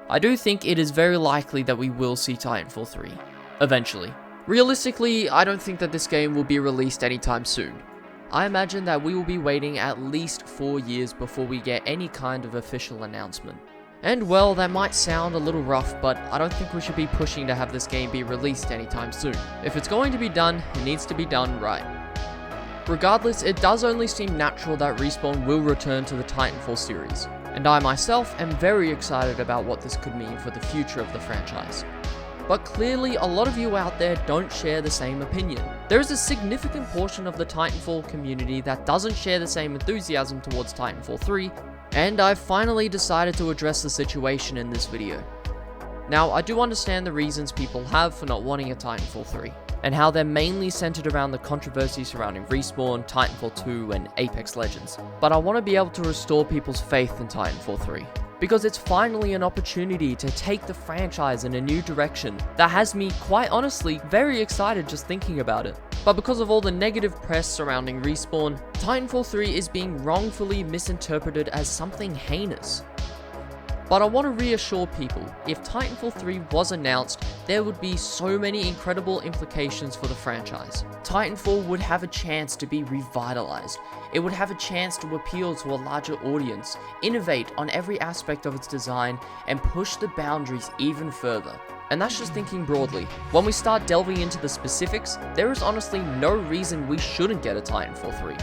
I do think it is very likely that we will see Titanfall 3, eventually. Realistically, I don't think that this game will be released anytime soon. I imagine that we will be waiting at least 4 years before we get any kind of official announcement. And well, that might sound a little rough, but I don't think we should be pushing to have this game be released anytime soon. If it's going to be done, it needs to be done right. Regardless, it does only seem natural that Respawn will return to the Titanfall series, and I myself am very excited about what this could mean for the future of the franchise. But clearly, a lot of you out there don't share the same opinion. There is a significant portion of the Titanfall community that doesn't share the same enthusiasm towards Titanfall 3, and I've finally decided to address the situation in this video. Now, I do understand the reasons people have for not wanting a Titanfall 3, and how they're mainly centered around the controversy surrounding Respawn, Titanfall 2, and Apex Legends. But I want to be able to restore people's faith in Titanfall 3. Because it's finally an opportunity to take the franchise in a new direction that has me, quite honestly, very excited just thinking about it. But because of all the negative press surrounding Respawn, Titanfall 3 is being wrongfully misinterpreted as something heinous. But I want to reassure people, if Titanfall 3 was announced, there would be so many incredible implications for the franchise. Titanfall would have a chance to be revitalized. It would have a chance to appeal to a larger audience, innovate on every aspect of its design, and push the boundaries even further. And that's just thinking broadly. When we start delving into the specifics, there is honestly no reason we shouldn't get a Titanfall 3.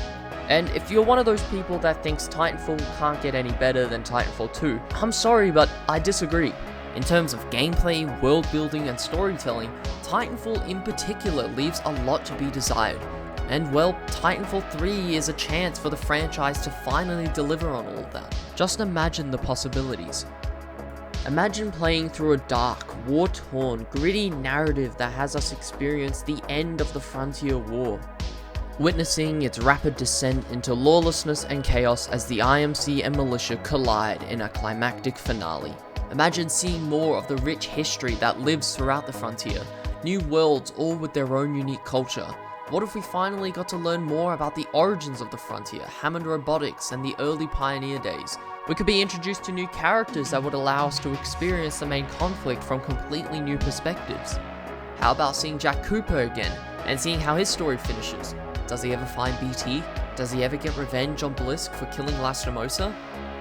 And if you're one of those people that thinks Titanfall can't get any better than Titanfall 2, I'm sorry, but I disagree. In terms of gameplay, world building, and storytelling, Titanfall in particular leaves a lot to be desired. And well, Titanfall 3 is a chance for the franchise to finally deliver on all of that. Just imagine the possibilities. Imagine playing through a dark, war-torn, gritty narrative that has us experience the end of the Frontier War. Witnessing its rapid descent into lawlessness and chaos as the IMC and militia collide in a climactic finale. Imagine seeing more of the rich history that lives throughout the Frontier, new worlds all with their own unique culture. What if we finally got to learn more about the origins of the Frontier, Hammond Robotics, and the early Pioneer days? We could be introduced to new characters that would allow us to experience the main conflict from completely new perspectives. How about seeing Jack Cooper again, and seeing how his story finishes? Does he ever find BT? Does he ever get revenge on Blisk for killing Lastimosa?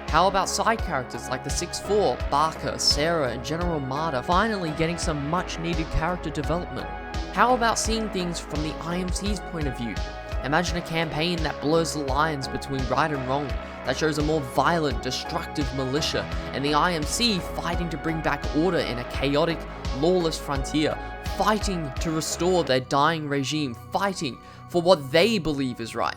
How about side characters like the 6-4, Barker, Sarah, and General Marta finally getting some much needed character development? How about seeing things from the IMC's point of view? Imagine a campaign that blurs the lines between right and wrong, that shows a more violent, destructive militia, and the IMC fighting to bring back order in a chaotic, lawless frontier, fighting to restore their dying regime, fighting for what they believe is right.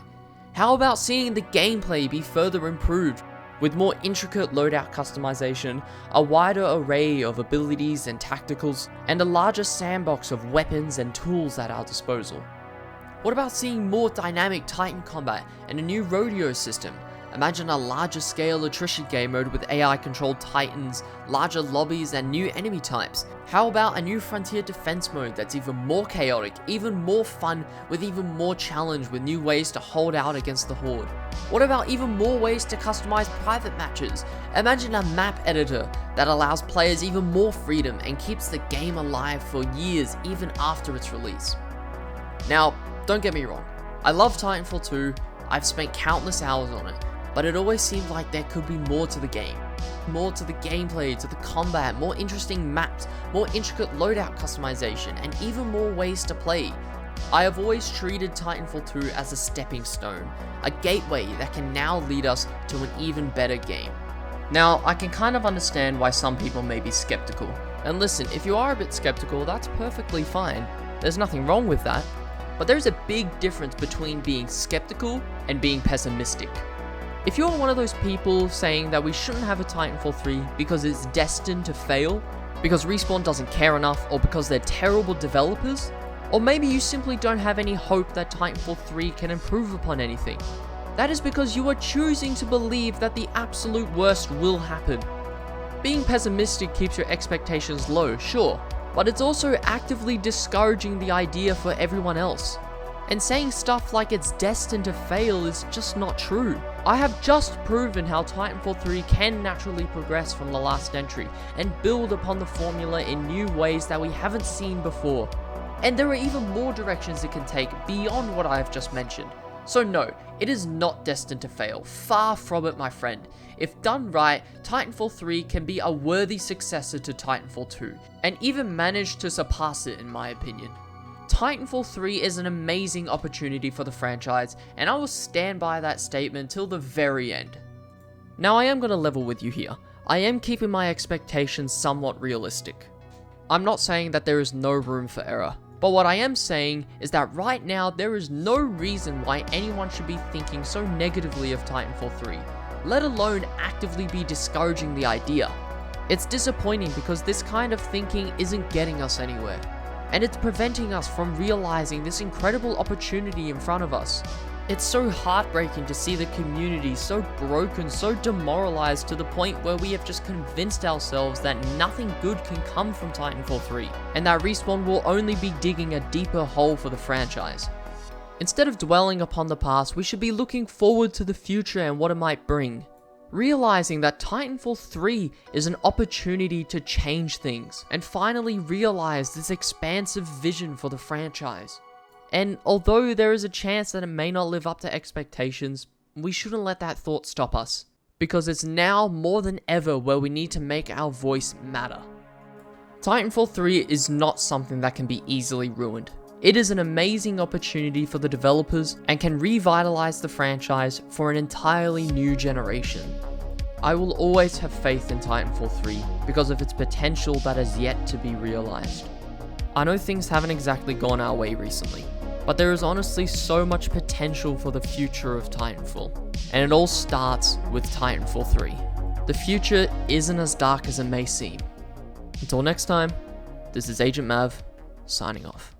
How about seeing the gameplay be further improved, with more intricate loadout customization, a wider array of abilities and tacticals, and a larger sandbox of weapons and tools at our disposal? What about seeing more dynamic Titan combat and a new rodeo system? Imagine a larger scale attrition game mode with AI controlled Titans, larger lobbies, and new enemy types. How about a new frontier defense mode that's even more chaotic, even more fun, with even more challenge, with new ways to hold out against the Horde? What about even more ways to customize private matches? Imagine a map editor that allows players even more freedom and keeps the game alive for years even after its release. Now, don't get me wrong, I love Titanfall 2, I've spent countless hours on it, but it always seemed like there could be more to the game. More to the gameplay, to the combat, more interesting maps, more intricate loadout customization, and even more ways to play. I have always treated Titanfall 2 as a stepping stone, a gateway that can now lead us to an even better game. Now, I can kind of understand why some people may be skeptical. And listen, if you are a bit skeptical, that's perfectly fine. There's nothing wrong with that. But there's a big difference between being skeptical and being pessimistic. If you're one of those people saying that we shouldn't have a Titanfall 3 because it's destined to fail, because Respawn doesn't care enough, or because they're terrible developers, or maybe you simply don't have any hope that Titanfall 3 can improve upon anything, that is because you are choosing to believe that the absolute worst will happen. Being pessimistic keeps your expectations low, sure, but it's also actively discouraging the idea for everyone else. And saying stuff like it's destined to fail is just not true. I have just proven how Titanfall 3 can naturally progress from the last entry and build upon the formula in new ways that we haven't seen before. And there are even more directions it can take beyond what I have just mentioned. So no, it is not destined to fail. Far from it, my friend. If done right, Titanfall 3 can be a worthy successor to Titanfall 2, and even manage to surpass it in my opinion. Titanfall 3 is an amazing opportunity for the franchise, and I will stand by that statement till the very end. Now I am going to level with you here. I am keeping my expectations somewhat realistic. I'm not saying that there is no room for error, but what I am saying is that right now there is no reason why anyone should be thinking so negatively of Titanfall 3, let alone actively be discouraging the idea. It's disappointing because this kind of thinking isn't getting us anywhere, and it's preventing us from realizing this incredible opportunity in front of us. It's so heartbreaking to see the community so broken, so demoralized to the point where we have just convinced ourselves that nothing good can come from Titanfall 3, and that Respawn will only be digging a deeper hole for the franchise. Instead of dwelling upon the past, we should be looking forward to the future and what it might bring. Realizing that Titanfall 3 is an opportunity to change things, and finally realize this expansive vision for the franchise. And although there is a chance that it may not live up to expectations, we shouldn't let that thought stop us, because it's now more than ever where we need to make our voice matter. Titanfall 3 is not something that can be easily ruined. It is an amazing opportunity for the developers and can revitalize the franchise for an entirely new generation. I will always have faith in Titanfall 3 because of its potential that has yet to be realized. I know things haven't exactly gone our way recently, but there is honestly so much potential for the future of Titanfall, and it all starts with Titanfall 3. The future isn't as dark as it may seem. Until next time, this is Agent Mav, signing off.